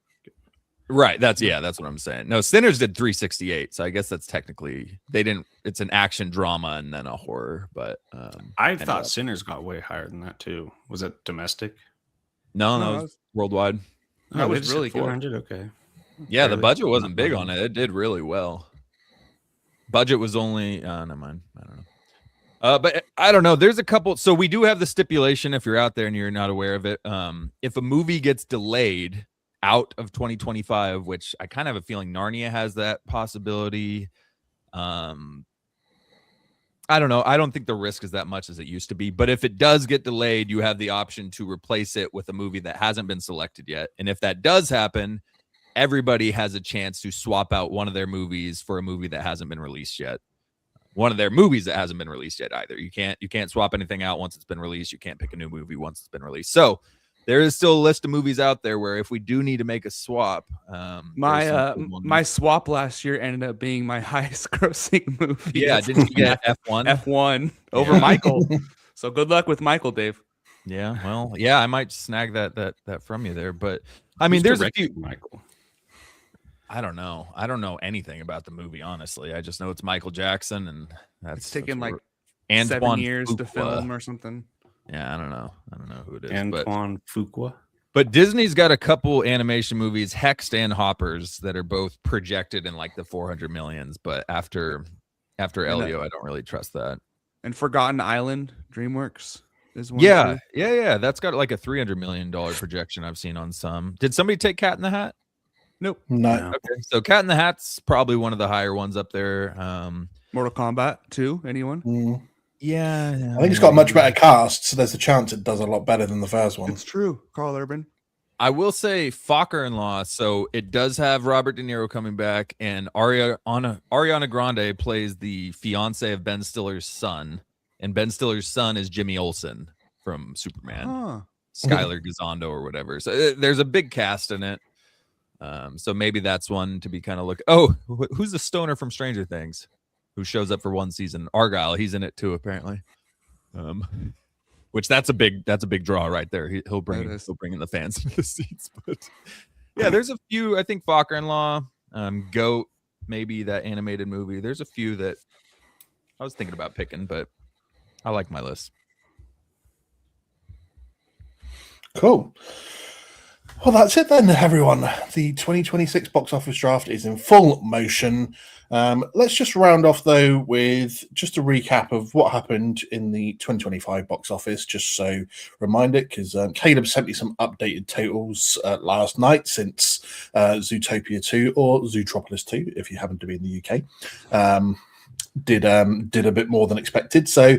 Right. That's what I'm saying. No, Sinners did 368, so I guess that's technically they didn't. It's an action drama and then a horror, but I anyway. thought Sinners got way higher than that too. Was it domestic? no, No, that was worldwide. That was they just really hit good. 400. Okay. Yeah, the Fairly- budget wasn't big on it. It did really well. Budget was only never mind. I don't know. But I don't know. There's a couple. So we do have the stipulation if you're out there and you're not aware of it. If a movie gets delayed out of 2025, which I kind of have a feeling Narnia has that possibility. I don't know. I don't think the risk is that much as it used to be. But if it does get delayed, you have the option to replace it with a movie that hasn't been selected yet. And if that does happen, everybody has a chance to swap out one of their movies for a movie that hasn't been released yet. One of their movies that hasn't been released yet either. You can't swap anything out once it's been released. You can't pick a new movie once it's been released. So there is still a list of movies out there where if we do need to make a swap, my swap last year ended up being my highest grossing movie. Yeah, didn't you get F1? F1 over Michael. So good luck with Michael, Dave. Yeah, well, yeah, I might snag that from you there, but I mean, there's a few. Michael. I don't know. I don't know anything about the movie, honestly. I just know it's Michael Jackson, and It's taken like Antoine 7 years to Fuqua. film or something. Yeah, I don't know. I don't know who it is. Antoine Fuqua. But Disney's got a couple animation movies, Hexed and Hoppers, that are both projected in like the 400 millions. But after Elio, I don't really trust that. And Forgotten Island, DreamWorks is one. Yeah, too. yeah. That's got like a $300 million projection I've seen on some. Did somebody take Cat in the Hat? Nope. No. Okay, so Cat in the Hat's probably one of the higher ones up there. Mortal Kombat 2, anyone? Yeah, I think it's got a much better cast, so there's a chance it does a lot better than the first one. It's true. Carl Urban. I will say Fokker-in-Law. So it does have Robert De Niro coming back, and Ariana Grande plays the fiance of Ben Stiller's son, and Ben Stiller's son is Jimmy Olsen from Superman, Huh. Skylar Gisondo or whatever. So there's a big cast in it. So maybe that's one to be kind of look. Oh, who's the stoner from Stranger Things who shows up for one season? Argyle, he's in it too, apparently. Which that's a big draw right there. He'll bring in the fans to the seats. But yeah, there's a few. I think Fokker-in-Law, Goat, maybe that animated movie. There's a few that I was thinking about picking, but I like my list. Cool. Well, that's it then, everyone. The 2026 box office draft is in full motion. Let's just round off, though, with just a recap of what happened in the 2025 box office, just so remind it, because Caleb sent me some updated totals last night since Zootopia 2 or Zootropolis 2, if you happen to be in the UK, did a bit more than expected. So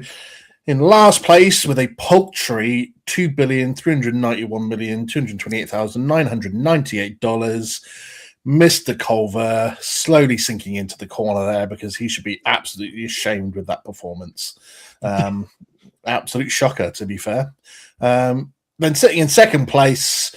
in last place with a paltry $2,391,228,998, Mr. Culver slowly sinking into the corner there because he should be absolutely ashamed with that performance. Absolute shocker, to be fair. Then sitting in second place,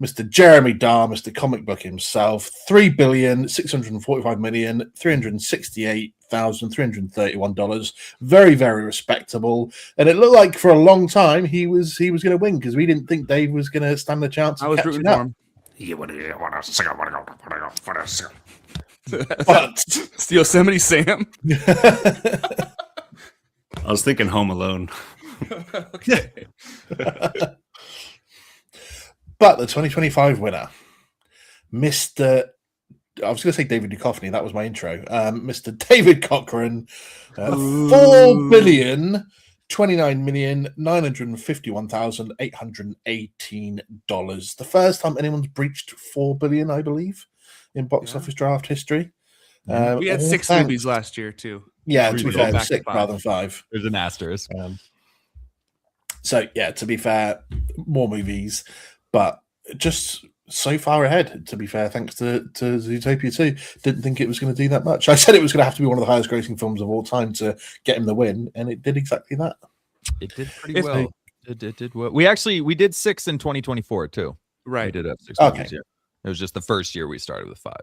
Mr. Jeremy Dahl, Mr. Comic Book himself, $3,645,368,331. Very, very respectable. And it looked like for a long time he was going to win because we didn't think Dave was going to stand a chance. I was rooting for him. But It's Yosemite Sam. I was thinking Home Alone. Okay. But the 2025 winner, Mr. I was going to say David Duchovny. That was my intro. Mr. David Cochran, $4,951,818. The first time anyone's breached $4 billion, I believe, in box office draft history. We had 6 movies last year, too. Yeah, to be We go fair, back to 6 5. rather than 5. There's an asterisk. So, yeah, to be fair, more movies, but just so far ahead, to be fair, thanks to Zootopia 2. Didn't think it was going to do that much. I said it was going to have to be one of the highest grossing films of all time to get him the win, and it did exactly that. It did pretty well. It did well. We did 6 in 2024 too. We Right. did have 6 Okay. movies, yeah. It was just the first year we started with 5.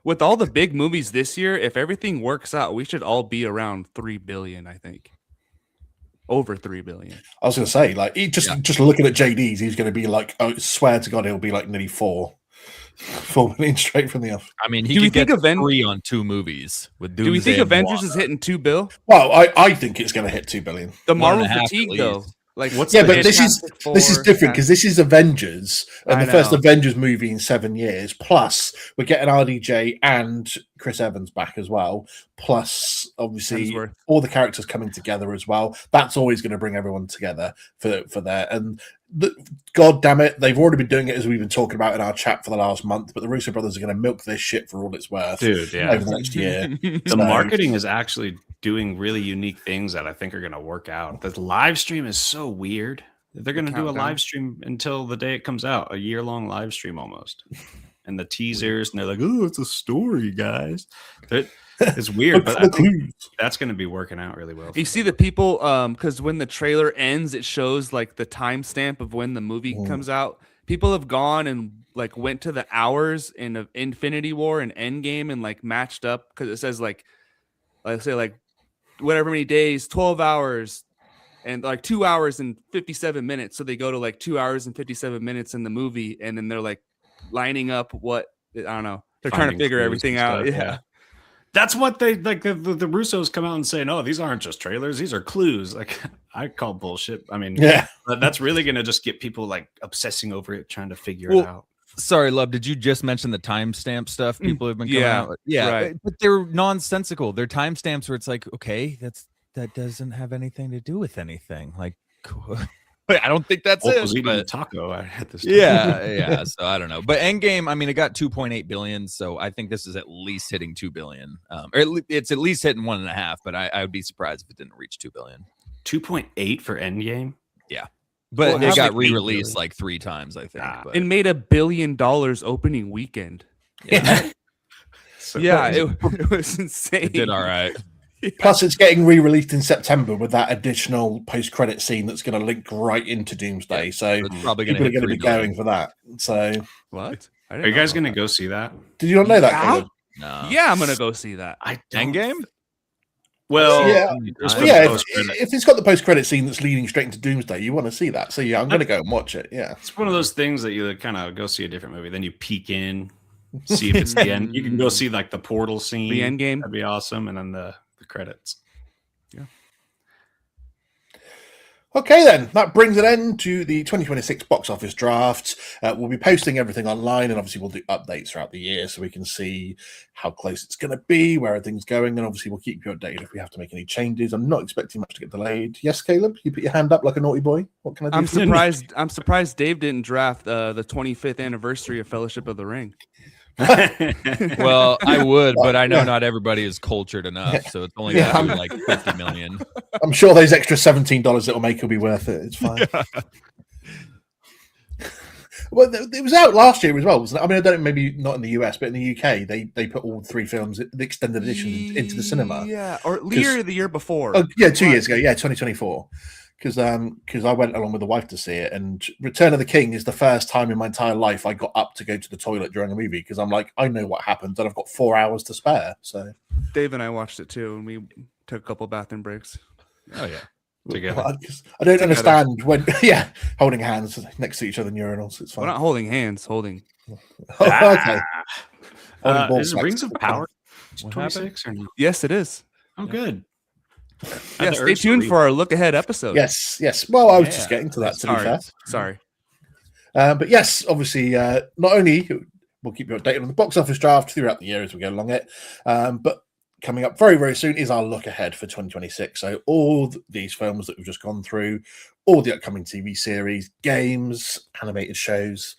With all the big movies this year, if everything works out, we should all be around 3 billion, I think. Over 3 billion. I was going to say, like, just looking at JD's, he's going to be like, I swear to God, he'll be like nearly 4 million straight from the off. I mean, he Do we could think get 3 on 2 movies with Do we Doomsday think and Avengers Moana. is hitting 2 bill? Well, I think it's going to hit 2 billion. The 1.5 Marvel at fatigue, though. least. Like, What's Yeah, the but this is Fantastic different Four, because this is Avengers and I the first know. Avengers movie in 7 years. Plus, we're getting RDJ and Chris Evans back as well. Plus, obviously, Hemsworth. all the characters coming together as well. That's always going to bring everyone together for that. And God damn it, they've already been doing it as we've been talking about in our chat for the last month. But the Russo brothers are going to milk this shit for all it's worth Dude, yeah. over the next year. The So- marketing is actually doing really unique things that I think are going to work out. The live stream is so weird. They're going to do a countdown. live stream until the day it comes out, a year-long live stream almost. and the teasers, and they're like, "Oh, it's a story, guys." It's weird, but I think that's going to be working out really well. You see the people, because when the trailer ends, it shows like the timestamp of when the movie comes out. People have gone and like went to the hours in Infinity War and Endgame and like matched up because it says like, let's say like whatever many days, 12 hours and like 2 hours and 57 minutes. So they go to like 2 hours and 57 minutes in the movie, and then they're like lining up what I don't know. They're trying to figure everything out. Yeah. That's what they like. The Russos come out and say, "No, these aren't just trailers; these are clues." Like, I call bullshit. I mean, that's really gonna just get people like obsessing over it, trying to figure it out. Sorry, love. Did you just mention the timestamp stuff? People have been coming out. Yeah, right. But they're nonsensical. They're timestamps where it's like, okay, that doesn't have anything to do with anything. Like, I don't think that's I it. was eating but- a taco at this time. Yeah. So I don't know. But Endgame, I mean, it got 2.8 billion. So I think this is at least hitting 2 billion. It's at least hitting 1.5. But I would be surprised if it didn't reach 2 billion. 2.8 for Endgame. Yeah. But Well, it got like 8 re-released billion. like 3 times, I think. But And made $1 billion opening weekend. yeah, So It was insane. it did all right. Plus, it's getting re-released in September with that additional post-credit scene that's going to link right into Doomsday. So It's probably people are going to going to be going for that. So, What? Are you guys gonna go see that? did you not know that? Yeah. Caleb? No. Yeah, I'm gonna go see that. I don't- Endgame? Well, Yeah. there's Well, been yeah, post-credit. if it's got the post-credit scene that's leading straight into Doomsday, you want to see that. So yeah, I'm going to go and watch it. Yeah. It's one of those things that you kind of go see a different movie, then you peek in, see if it's the end. You can go see like the portal scene, The end game. That'd be awesome, and then the credits. Okay, then that brings an end to the 2026 box office draft. We'll be posting everything online, and obviously we'll do updates throughout the year so we can see how close it's going to be, where everything's going, and obviously we'll keep you updated if we have to make any changes. I'm not expecting much to get delayed. Yes, Caleb, you put your hand up like a naughty boy. What can I do? I'm for you? surprised. I'm surprised Dave didn't draft the 25th anniversary of Fellowship of the Ring. Well, I would, but I know Yeah. not everybody is cultured enough, Yeah. so it's only Yeah, going to be like 50 million. I'm sure those extra $17 it'll make will be worth it. It's fine. Well, it was out last year as well, wasn't it? I mean, I don't know, maybe not in the US, but in the UK, they put all 3 films, the extended edition, into the cinema. Yeah, or the year before. Oh, yeah, 2 years ago. Yeah, 2024. Because I went along with the wife to see it, and Return of the King is the first time in my entire life I got up to go to the toilet during a movie because I'm like, I know what happens, and I've got 4 hours to spare. So Dave and I watched it too, and we took a couple bathroom breaks. Oh, yeah. Together. I don't understand when, holding hands next to each other in urinals. It's We're fine. not holding hands, holding. Okay. Is Rings of Power What 26 or no? Yes, it is. Oh, good. Yeah, stay tuned for our look ahead episode. Yes. Well, I was Yeah. just getting to that, to be Sorry. fair. Sorry. But yes, obviously, not only we'll keep you updated on the box office draft throughout the year as we go along it, but coming up very, very soon is our look ahead for 2026. So all these films that we've just gone through, all the upcoming TV series, games, animated shows,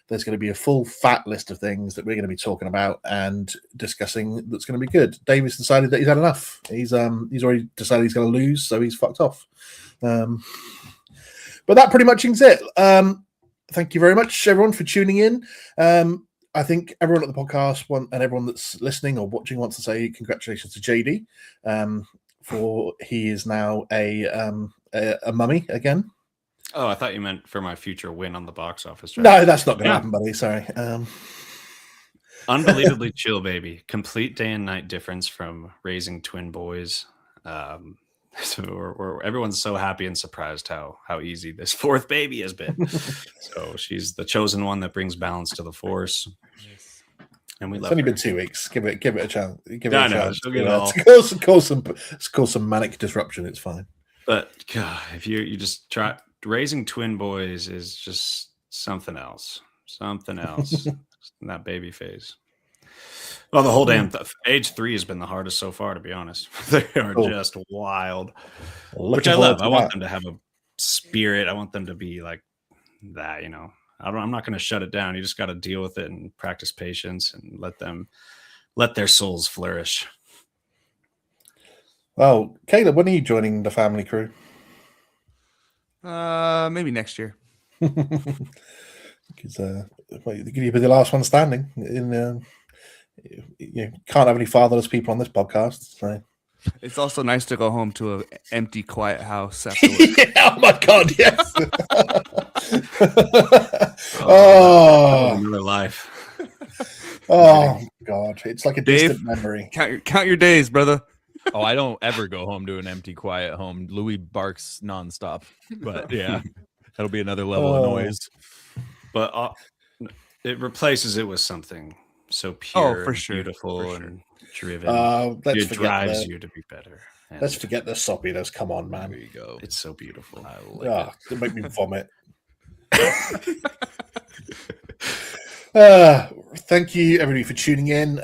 there's going to be a full fat list of things that we're going to be talking about and discussing that's going to be good. David's decided that he's had enough. He's already decided he's going to lose, so he's fucked off. But that pretty much is it. Thank you very much, everyone, for tuning in. I think everyone at the podcast and everyone that's listening or watching wants to say congratulations to JD, for he is now a mummy again. Oh, I thought you meant for my future win on the box office. No, that's not going to Yeah. happen, buddy. Sorry. Unbelievably chill, baby. Complete day and night difference from raising twin boys. So everyone's so happy and surprised how easy this 4th baby has been. So she's the chosen one that brings balance to the force, and we It's love only her. been 2 weeks. Give it a chance. Give it I a know, chance. she'll get it It's all. cause some manic disruption. It's fine. But God, if you just try raising twin boys is just something else in that baby phase. Well, the whole damn age 3 has been the hardest so far, to be honest. They are Cool. just wild, Looking which I forward love. to I want that. them to have a spirit. I want them to be like that, I'm not going to shut it down. You just got to deal with it and practice patience and let their souls flourish. Well, Caleb, when are you joining the family crew? Maybe next year. because you'll be the last one standing. You can't have any fatherless people on this podcast. So. It's also nice to go home to an empty, quiet house afterwards. Yeah, oh my god, yes. Another life. Oh god, it's like a Dave? distant memory. Count your days, brother. Oh, I don't ever go home to an empty, quiet home. Louis barks nonstop. But yeah, that'll be another level of noise. But it replaces it with something so pure, for and sure, beautiful, for sure. and driven. Let's It forget drives the, you to be better. And let's forget the soppiness. Come on, There man. you go. It's so beautiful. I like It'll make me vomit. Thank you, everybody, for tuning in.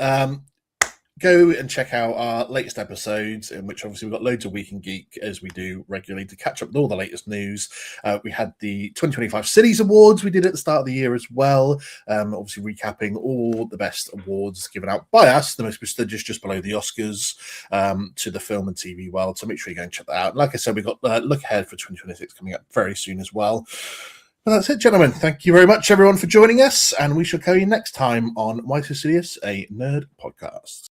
Go and check out our latest episodes, in which obviously we've got loads of Week in Geek, as we do regularly, to catch up with all the latest news. We had the 2025 Cities Awards we did at the start of the year as well, obviously recapping all the best awards given out by us, the most prestigious just below the Oscars, to the film and TV world. So make sure you go and check that out. Like I said, we've got Look Ahead for 2026 coming up very soon as well. Well, that's it, gentlemen. Thank you very much, everyone, for joining us, and we shall carry you next time on Why So Serious, a Nerd Podcast.